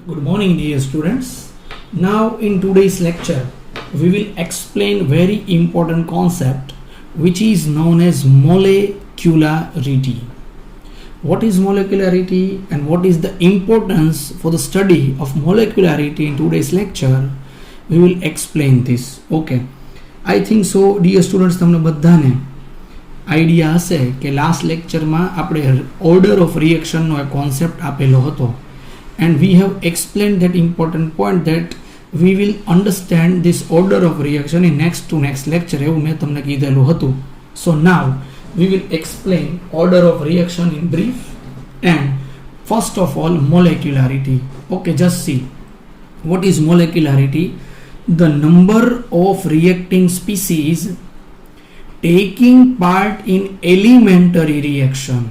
Good morning, dear students. Now in today's lecture we will explain very important concept which is known as molecularity. What is molecularity and what is the importance for the study of molecularity in today's lecture? We will explain this. Okay. I think so, dear students, તમને બધાને idea હશે કે last લેક્ચરમાં આપણે order of રિએક્શનનો એક concept આપેલો હતો. And we have explained that important point that we will understand this order of reaction in next lecture. એવું મેં તમને કીધેલું હતું. So now we will explain order of reaction in brief and first of all molecularity. Okay, just see what is molecularity. The number of reacting species taking part in elementary reaction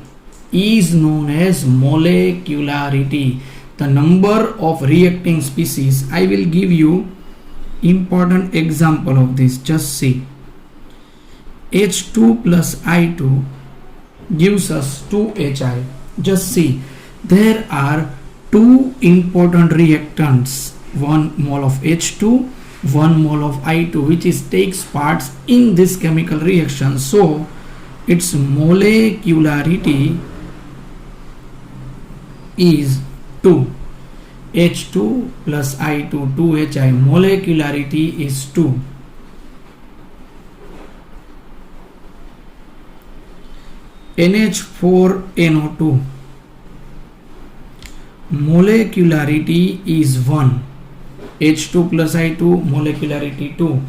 is known as molecularity. The number of reacting species. I will give you important example of this. Just see. H2 plus I2 gives us 2HI. Just see. There are two important reactants. 1 mole of H2, 1 mole of I2, which takes parts in this chemical reaction. So its molecularity is 2. H2 plus I2, 2HI. Molecularity is 2. NH4NO2. Molecularity is 1. H2 plus I2, molecularity 2.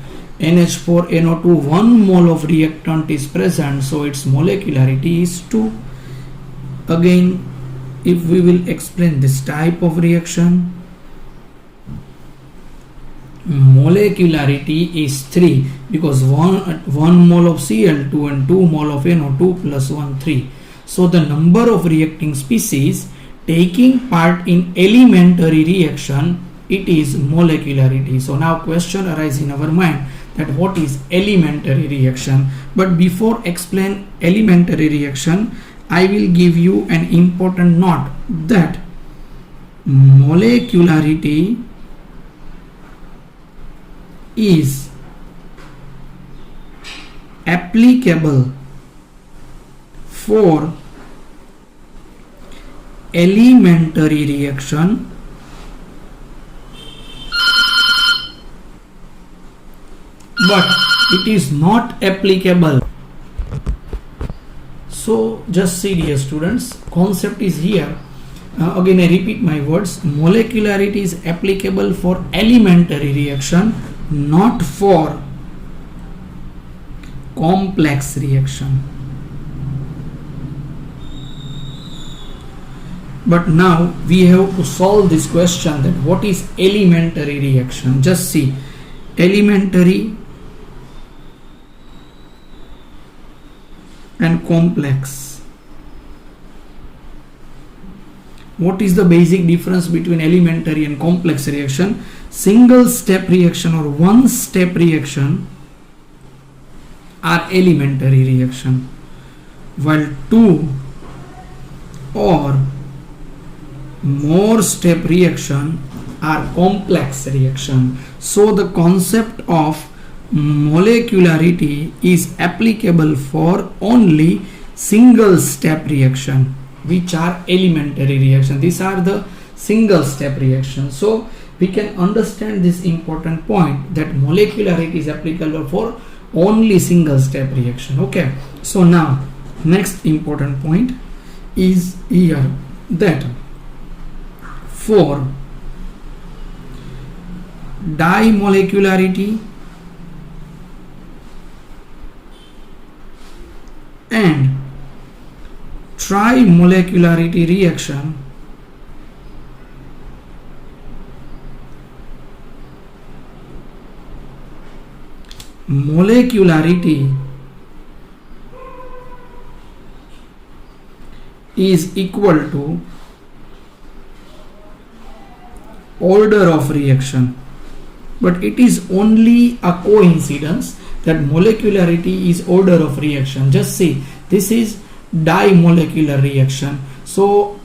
NH4NO2, 1 mole of reactant is present, so its molecularity is 2. Again, if we will explain this type of reaction, molecularity is 3 because 1 mole of Cl2 and 2 mole of NO2 plus 1, 3. So the number of reacting species taking part in elementary reaction, it is molecularity. So now question arises in our mind that what is elementary reaction? But before explain elementary reaction, I will give you an important note that molecularity is applicable for elementary reaction but it is not applicable. So just see, dear students, concept is here. Again I repeat my words. Molecularity is applicable for elementary reaction, not for complex reaction. But now we have to solve this question that what is elementary reaction. Just see, elementary and complex. What is the basic difference between elementary and complex reaction? Single step reaction or one step reaction are elementary reaction, while two or more step reaction are complex reaction. So the concept of molecularity is applicable for only single step reaction, which are elementary reaction. These are the single step reaction. So we can understand this important point that molecularity is applicable for only single step reaction. Okay, so now next important point is here that for dimolecularity and trimolecularity reaction, molecularity is equal to order of reaction, but it is only a coincidence that molecularity is order of reaction. Just see, this is dimolecular reaction, so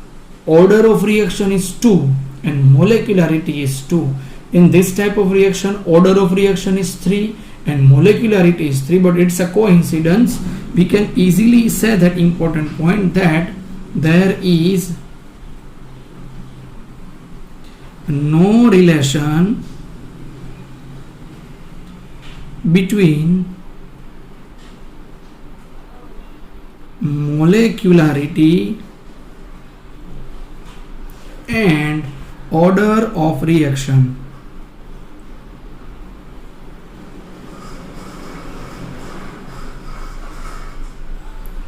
order of reaction is 2 and molecularity is 2. In this type of reaction, order of reaction is 3 and molecularity is 3, but it's a coincidence. We can easily say that important point, that there is no relation between molecularity and order of reaction.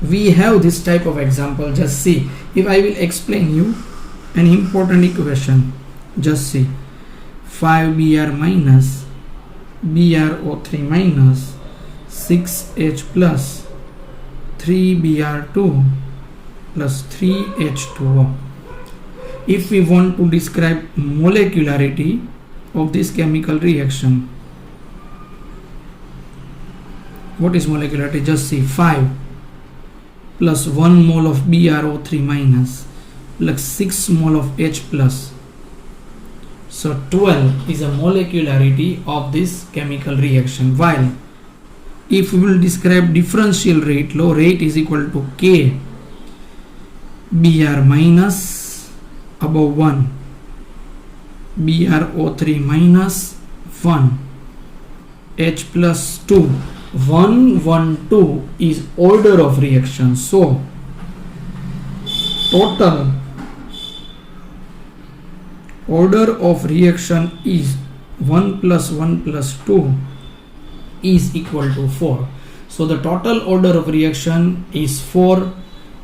We have this type of example. Just see, if I will explain you an important equation, just see, 5Br minus BrO3 minus 6H plus 3Br2 plus 3H2O. If we want to describe molecularity of this chemical reaction, what is molecularity? Just see, 5 plus 1 mole of BrO3 minus plus 6 mole of H plus. So 12 is a molecularity of this chemical reaction. While if we will describe differential rate law, rate is equal to K Br minus above 1 BrO3 minus 1 H plus 2. 1 1 2 is order of reaction. So total order of reaction is 1 plus 1 plus 2 is equal to 4. So the total order of reaction is 4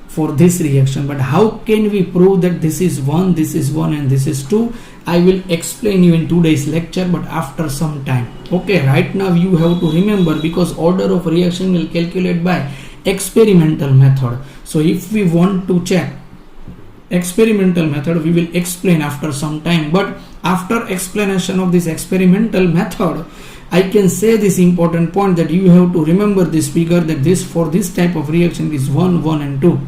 for this reaction. But how can we prove that this is 1, this is 1 and this is 2? I will explain you in today's lecture, but after some time. Okay, right now you have to remember, because order of reaction will calculate by experimental method. So if we want to check experimental method, we will explain after some time. But after explanation of this experimental method, I can say this important point, that you have to remember this figure, that this for this type of reaction is 1 1 and 2.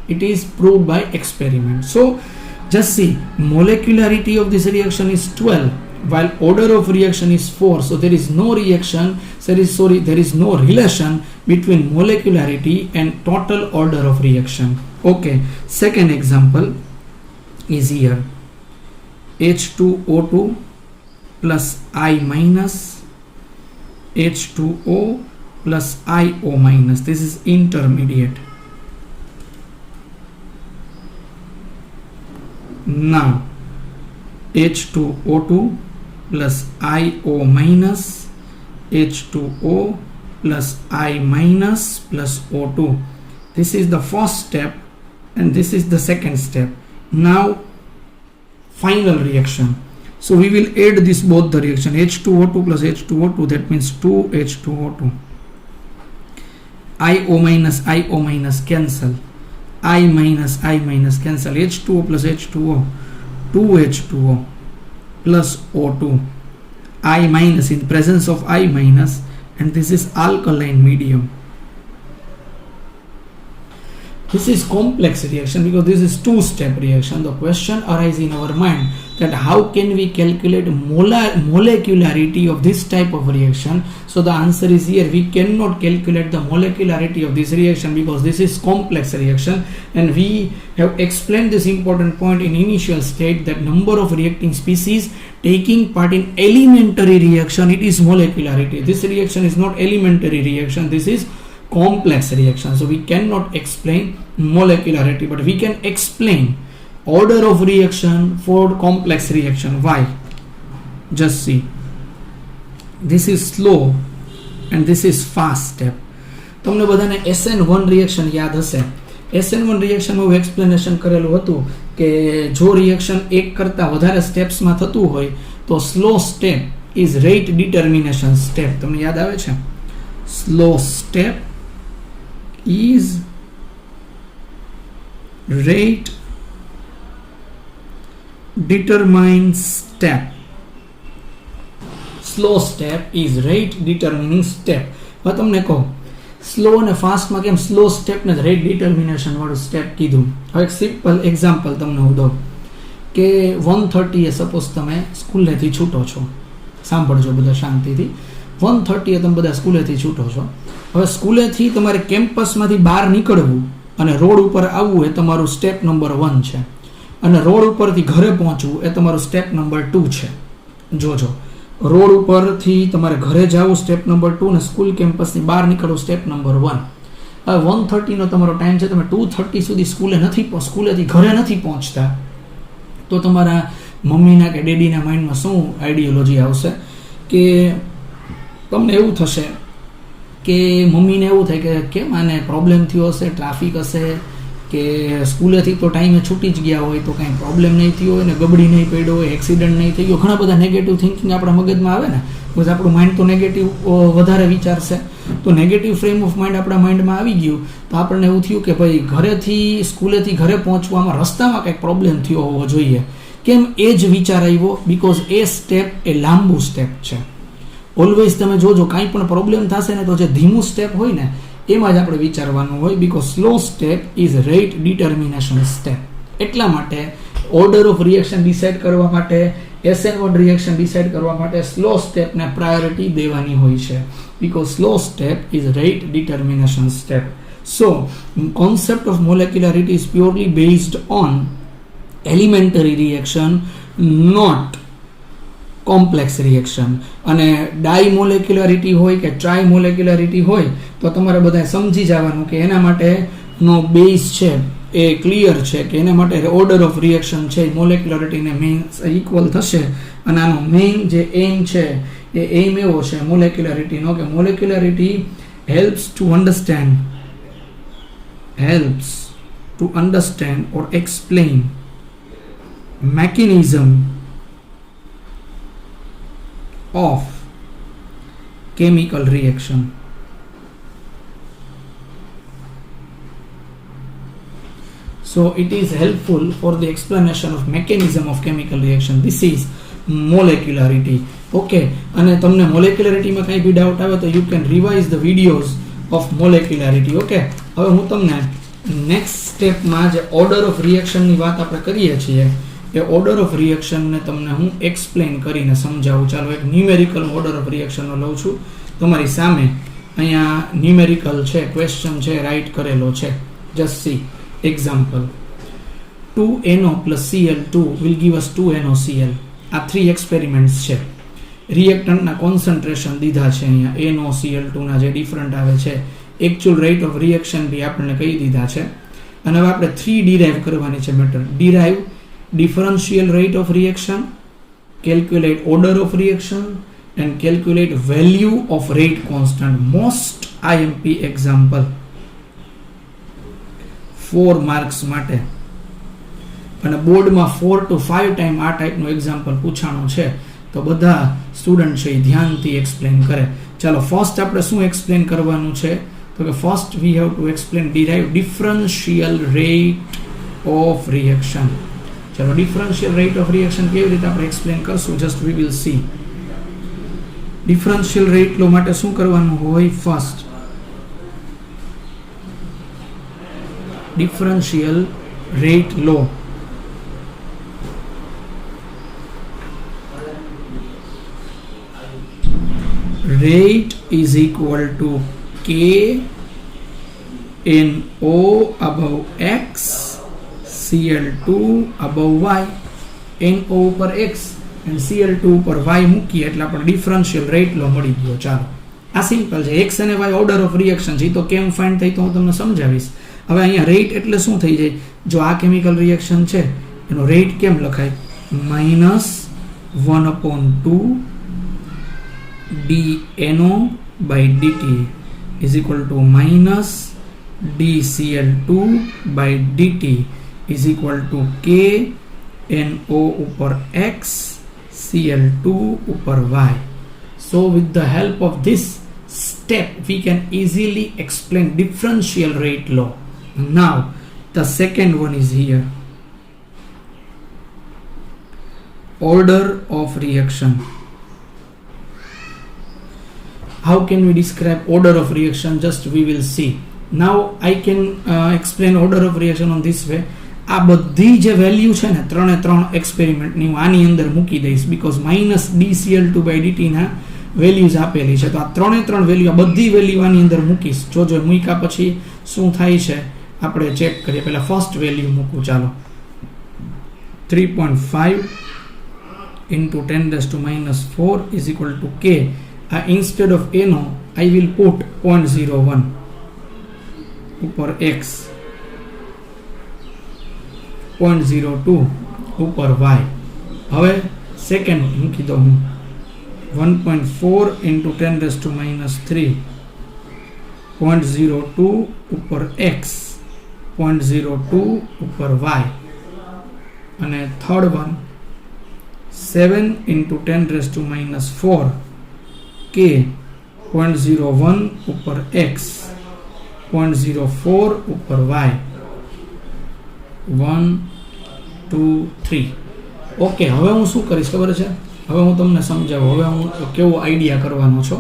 It is proved by experiment. So just see, molecularity of this reaction is 12 while order of reaction is 4. So there is no reaction, there is no relation between molecularity and total order of reaction. Okay, second example is here, H2O2 plus I minus H2O plus IO minus. This is intermediate. Now H2O2 plus IO minus H2O plus I minus plus O2. This is the first step and this is the second step. Now final reaction. So we will add this both the reaction, H2O2 plus H2O2, that means 2H2O2. IO minus cancel. I minus cancel. H2O plus H2O, 2H2O plus O2. I minus, in presence of I minus, and this is alkaline medium. This is complex reaction because this is two-step reaction. The question arises in our mind that how can we calculate molecularity of this type of reaction? So the answer is here, we cannot calculate the molecularity of this reaction because this is complex reaction, and we have explained this important point in initial state, that number of reacting species taking part in elementary reaction, it is molecularity. This reaction is not elementary reaction, this is complex reaction. So we cannot explain molecularity, but we can explain order of reaction for complex reaction. Why? Just see, this is slow and this is fast step. તમને બધાને SN1 reaction યાદ હશે. SN1 reaction નું explanation કરેલું હતું કે જો reaction એક કરતા વધારે સ્ટેપ્સમાં થતું હોય તો slow step is rate determination step. તમને યાદ આવે છે? Slow step is rate determined step. Slow step is rate determining step. હવે તમને કહું, સ્લો અને ફાસ્ટમાં કેમ સ્લો સ્ટેપને રેટ ડિટર્મિનેશન વાળું સ્ટેપ કીધું. હવે એક સિમ્પલ એક્ઝામ્પલ તમને હું દઉં. કે 1:30 સપોઝ તમે સ્કૂલેથી છૂટો છો, સાંભળજો બધા શાંતિથી, 1:30 તમે બધા સ્કૂલેથી છૂટો છો. હવે સ્કૂલેથી તમારે કેમ્પસમાંથી બહાર નીકળવું અને રોડ ઉપર આવવું એ તમારું સ્ટેપ નંબર 1 છે, અને રોડ ઉપરથી ઘરે પહોંચવું એ તમારું સ્ટેપ નંબર 2 છે. જોજો, રોડ ઉપરથી તમારે ઘરે જવું સ્ટેપ નંબર 2 ને સ્કૂલ કેમ્પસની બહાર નીકળવું સ્ટેપ નંબર 1. હવે 1:30 તમારો ટાઈમ છે, તમે 2:30 સુધી સ્કૂલેથી ઘરે નથી પહોંચતા, તો તમારા મમ્મીના કે ડેડીના માઇન્ડમાં શું આઈડિયોલોજી આવશે કે તમને એવું થશે કે મમ્મીને એવું થાય કે કેમ આને પ્રોબ્લેમ થયો હશે, ટ્રાફિક હશે, કે સ્કૂલેથી તો ટાઈમે છૂટી જ ગયા હોય તો કાંઈ પ્રોબ્લેમ નહીં થયો હોય ને, ગબડી નહીં પડ્યો હોય, એક્સિડન્ટ નહીં થઈ ગયો. ઘણા બધા નેગેટિવ થિંકિંગ આપણા મગજમાં આવે ને, બસ આપણું માઇન્ડ તો નેગેટિવ વધારે વિચારશે. તો નેગેટિવ ફ્રેમ ઓફ માઇન્ડ આપણા માઇન્ડમાં આવી ગયું તો આપણને એવું થયું કે ભાઈ સ્કૂલેથી ઘરે પહોંચવામાં રસ્તામાં કંઈક પ્રોબ્લેમ થયો હોવો જોઈએ. કેમ એ જ વિચાર આવ્યો? બિકોઝ એ સ્ટેપ એ લાંબુ સ્ટેપ છે. ઓલવેઝ તમે જોજો, કાંઈ પણ પ્રોબ્લેમ થશે ને તો જે ધીમું સ્ટેપ હોય ને એમાં જ આપણે વિચારવાનું હોય, because slow step is rate determination step. એટલા માટે ઓર્ડર ઓફ રિએક્શન ડિસાઇડ કરવા માટે, SN1 રિએક્શન ડિસાઇડ કરવા માટે સ્લો સ્ટેપને પ્રાયોરિટી દેવાની હોય છે, because slow step is rate determination step. So concept of molecularity is purely based on elementary reaction, not complex reaction. અને ડાયમોલેક્યુલારિટી હોય કે ટ્રાયમોલેક્યુલારિટી હોય તો તમારે બધા સમજી જવાનું કે એના માટેનો બેઝ છે એ ક્લિયર છે, કે એના માટે ઓર્ડર ઓફ રિએક્શન છે મોલેક્યુલારિટીને મેઇન ઇક્વલ થશે. અને આનો મેઇન જે એમ છે એ એમ એવો છે મોલેક્યુલારિટીનો કે મોલેક્યુલારિટી helps to understand or explain mechanism of chemical reaction. So it is helpful for the explanation of mechanism of chemical reaction. This is molecularity. Okay, અને તમને મોલેક્યુલારિટીમાં કંઈ બી ડાઉટ આવે તો you can revise the videos of molecularity. Okay, હવે હું તમને next સ્ટેપમાં જે ઓર્ડર ઓફ રિએક્શનની વાત આપણે કરીએ છીએ એ ઓર્ડર ઓફ રિએક્શનને તમને હું એક્સપ્લેન કરીને સમજાવું. ચાલો એક ન્યુમેરિકલ ઓર્ડર ઓફ રિએક્શનનો લઉં છું તમારી સામે. અહીંયા ન્યુમેરિકલ છે, ક્વેશ્ચન છે, રાઇટ કરેલો છે. Just C example. 2NO plus Cl2 will give us 2NOCl. આ 3 એક્સપેરિમેન્ટ્સ છે. રિએક્ટન્ટના કોન્સન્ટ્રેશન દીધા છે અહીંયા, NOCl2 ના જે ડિફરન્ટ આવે છે, એકચ્યુઅલ રેટ ઓફ રિએક્શન બી આપણને કહી દીધા છે. અને હવે આપણે 3 ડિરાઈવ કરવાની છે method. Derive differential rate of reaction, calculate order of reaction and calculate value of rate constant. Most IMP example 4 marks માટે, અને બોર્ડમાં 4 to 5 ટાઈમ આ ટાઈપનું એક્ઝામ્પલ પૂછાણું છે તો બધા સ્ટુડન્ટ છે એ ધ્યાનથી એક્સપ્લેન કરે. ચાલો ફર્સ્ટ આપણે શું એક્સપ્લેન કરવાનું છે તો કે first we have to explain derive differential rate of reaction. ચાલો ડિફરન્શિયલ રેટ ઓફ રિએક્શન કેવી રીતે આપણે એક્સપ્લેન કરશું, just we will see. Differential rate law માટે શું કરવાનું હોય? First differential rate law. Rate is equal to K NO above X Cl2 above Y. NO ઉપર X and Cl2 ઉપર Y મૂકીએ એટલે આપણે ડિફરન્શિયલ રેટ લો મળી ગયો. ચાલો આ સિમ્પલ છે. X અને Y ઓર્ડર ઓફ રિએક્શન છે, તો કેમ ફાઇન્ડ થઈ તો હું તમને સમજાવીશ. હવે અહીંયા રેટ એટલે શું થઈ જાય? જો આ કેમિકલ રિએક્શન છે એનો રેટ કેમ લખાય? -1/2 dNO by dt is equal to -dCl2 by dt is equal to K NO ઉપર X Cl2 ઉપર Y. So with the help of this step we can easily explain differential rate law. Now the second one is here, order of reaction. How can we describe order of reaction? Just we will see. Now I can explain order of reaction on this way. આ બધી જે value છે ને ત્રણે ત્રણ એક્સપેરિમેન્ટની હું આની અંદર મૂકી દઈશ, બીકોઝ માઇનસ dCl2/dt ના વેલ્યુઝ આપેલી છે. તો આ ત્રણે ત્રણ વેલ્યુ, આ બધી વેલ્યુ આની અંદર મૂકીશ. જોજો મૂક્યા પછી શું થાય છે આપણે ચેક કરીએ. પહેલા ફર્સ્ટ વેલ્યુ મૂકું. ચાલો, 3.5 into 10⁻⁴ is equal to k. Instead of a no, I will put 0.01 ઉપર x, 0.02 ઉપર y. હવે સેકન્ડ મૂકી દઉં હું. 1.4 into 10⁻⁵, 0.02 ઉપર x, 0.02 ઉપર y. અને થર્ડ વન 7 into 10⁻⁴, k, 0.01 ઉપર x, 0.04 ઉપર y. 1, 2, 3. ઓકે, હવે હું શું કરીશ ખબર છે? હવે હું તમને સમજાવું. હવે હું કેવો આઈડિયા કરવાનો છો.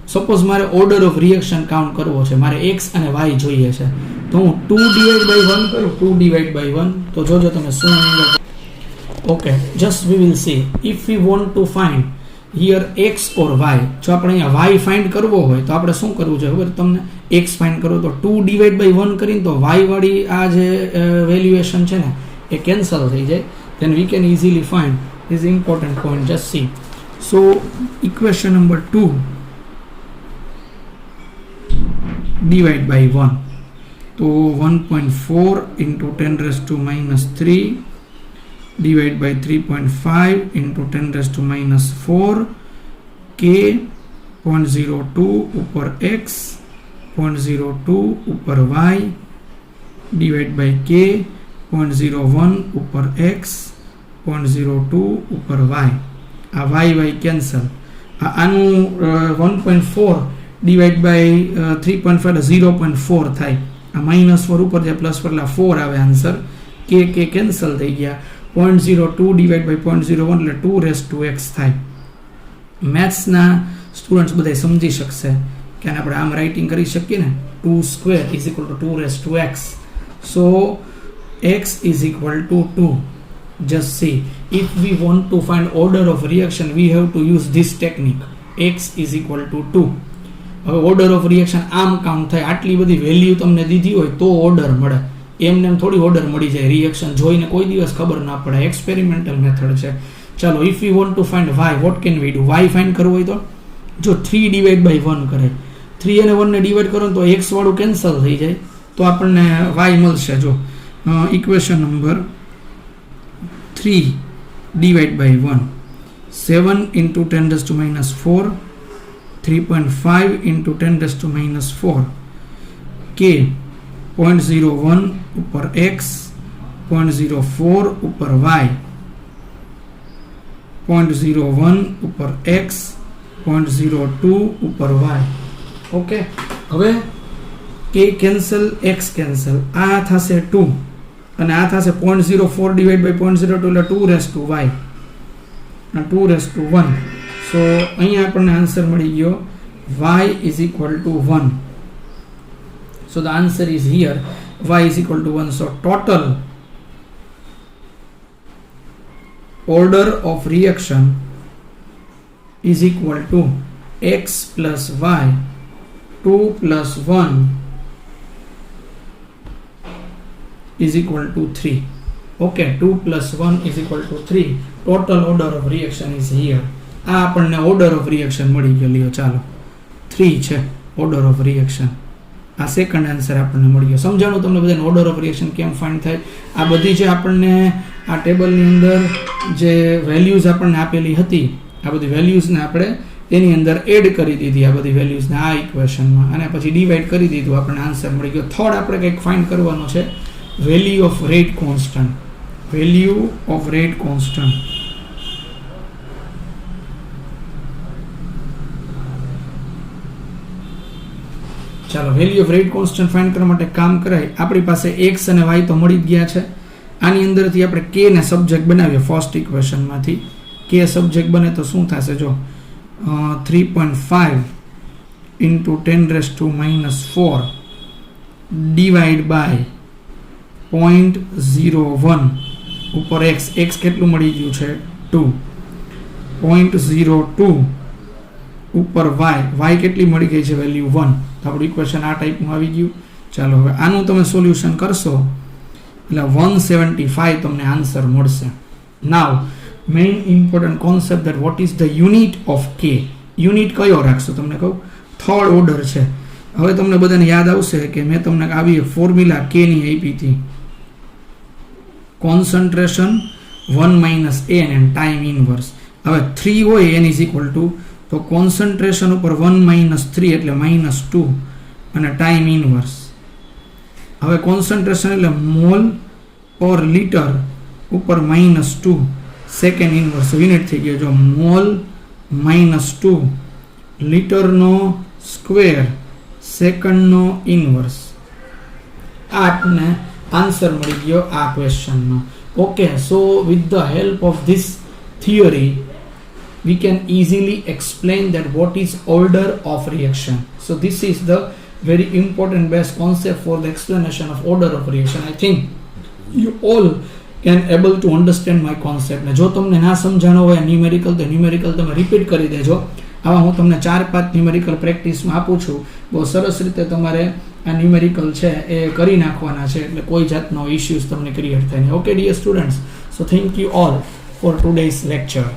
સપોઝ મારે ઓર્ડર ઓફ રિએક્શન કાઉન્ટ કરવો છે, મારે x અને y જોઈએ છે, તો હું 2/1 કરું. 2/1 તો જોજો તમે શું. Okay, just we will C if we want to find here x or y. જો આપણે અહીંયા y ફાઇન્ડ કરવો હોય તો આપણે શું કરવું છે ખબર તમને? x ફાઇન્ડ કરવો તો 2/1 કરીને તો y વાળી આ જે વેલ્યુએશન છે ને એ કેન્સલ થઈ જાય. then we can easily find this important point. Just see. So equation number 2 divide by 1. So 1.4 into 10⁻³ divide by 3.5 into 10⁻⁴, k, 0.02 ઉપર x, 0.02 ઉપર y, divide by k, 0.01 ઉપર x, 0.02 ઉપર y. આ y કેન્સલ. આનું 1.4 divide by 3.5 એટલે 0.4 થાય. આ -4 ઉપર જે પ્લસ પર 4 આવે આન્સર. k કેન્સલ થઈ ગયા. 0.02 ડિવાઈડ બાય 0.01 એટલે 2⁻x થાય. મેથ્સના સ્ટુડન્ટ્સ બધા સમજી શકશે કે આપણે આમ રાઇટિંગ કરી શકીએ ને, 2² is equal to 2⁻x. So x is equal to 2. Just see, if we want to find order of reaction, we have to use this technique. X is equal to 2. હવે ઓર્ડર ઓફ રિએક્શન આમ count થાય. આટલી બધી value તમને દીધી હોય તો order મળે. એમને એમ થોડી ઓર્ડર મળી જાય. રિએક્શન જોઈને કોઈ દિવસ ખબર ના પડે. એક્સપેરિમેન્ટલ મેથડ છે. ચાલો, if you want to find y, what can we do? y find કરવું હોય તો જો 3/1 કરે, 3 અને 1 ને ડિવાઈડ કરો તો x વાળું કેન્સલ થઈ જાય, તો આપણને y મળશે. જો equation number 3 divide by 1, 7 into 10⁻⁴, 3.5 into 10⁻⁴, k, 0.01 ઉપર x, 0.04 ઉપર y, 0.01 ઉપર x, 0.02 ઉપર y. ઓકે, હવે k કેન્સલ, x કેન્સલ, આ થશે 2 અને આ થશે 0.04 ડિવાઈડ બાય 0.02 એટલે 2⁻y અને 2⁻1. સો અહીંયા આપણને આન્સર મળી ગયો y is equal to 1. So the answer is here, y is equal to 1. So total order of reaction is equal to x plus y, 2 plus 1 is equal to 3. Okay, 2 plus 1 is equal to 3. Total order of reaction is here. આ આપણને order of reaction મળી ગયો. ચાલો, 3 છે order of reaction. આ second answer આપણને મળી ગયો. સમજાણું તમને બધાને ઓર્ડર ઓફ રિએક્શન કેમ ફાઇન્ડ થાય? આ બધી જે આપણને આ ટેબલની અંદર જે વેલ્યુઝ આપણને આપેલી હતી, આ બધી વેલ્યુઝને આપણે એની અંદર એડ કરી દીધી. આ બધી વેલ્યુઝને આ ઇક્વેશનમાં, અને પછી ડિવાઈડ કરી દીધું, આપણને આન્સર મળી ગયો. થર્ડ આપણે કંઈક ફાઇન્ડ કરવાનો છે, value of rate constant. Value of rate constant. ચાલો, value of rate constant find કરવા માટે કામ કરાય. આપણી પાસે x અને y તો મળી જ ગયા છે. આની અંદરથી આપણે k ને સબ્જેક્ટ બનાવીએ. ફર્સ્ટ ઇક્વેશનમાંથી k સબ્જેક્ટ બને તો શું થશે? જો 3.5 into 10⁻⁴ divide by 0.01 ઉપર x કેટલું મળી ગયું છે 2. 0.02 ઉપર y કેટલી મળી ગઈ છે વેલ્યુ 1. તો આપણું ઇક્વેશન આ ટાઈપનું આવી ગયું. ચાલો હવે આનું તમે સોલ્યુશન કરશો એટલે 175 તમને આન્સર મળશે. Now main important concept that what is the unit of k. યુનિટ કયો રાખશો તમને કહું, થર્ડ ઓર્ડર છે. હવે તમને બધાને યાદ આવશે કે મેં તમને આવી ફોર્મ્યુલા k ની આપી હતી, concentration 1 - n and time inverse. હવે 3 હોય n ઇઝ ઇક્વલ ટુ, તો કોન્સન્ટ્રેશન ઉપર 1 - 3 એટલે -2 અને ટાઈમ ઇનવર્સ. હવે કોન્સન્ટ્રેશન એટલે મોલ પર લીટર ઉપર -2 સેકન્ડ ઇનવર્સ યુનિટ થઈ ગયો. જો મોલ -2 લીટરનો સ્ક્વેર સેકન્ડનો ઇનવર્સ. આ આપને આન્સર મળી ગયો આ ક્વેશ્ચનનો. Okay, so with the help of this theory we can easily explain that what is order of reaction. So this is the very important base concept for the explanation of order of reaction. I think you all can able to understand my concept. ને જો તમને ના સમજાણો હોય numerical તો numerical તમે repeat કરી દેજો. આવા હું તમને 4-5 ન્યુમેરિકલ પ્રેક્ટિસમાં આપું છું. બહુ સરસ રીતે તમારે આ ન્યુમેરિકલ છે એ કરી નાખવાના છે, એટલે કોઈ જાતનો ઇશ્યુઝ તમને ક્રિએટ થાય નહીં. Okay dear students, so thank you all for today's lecture.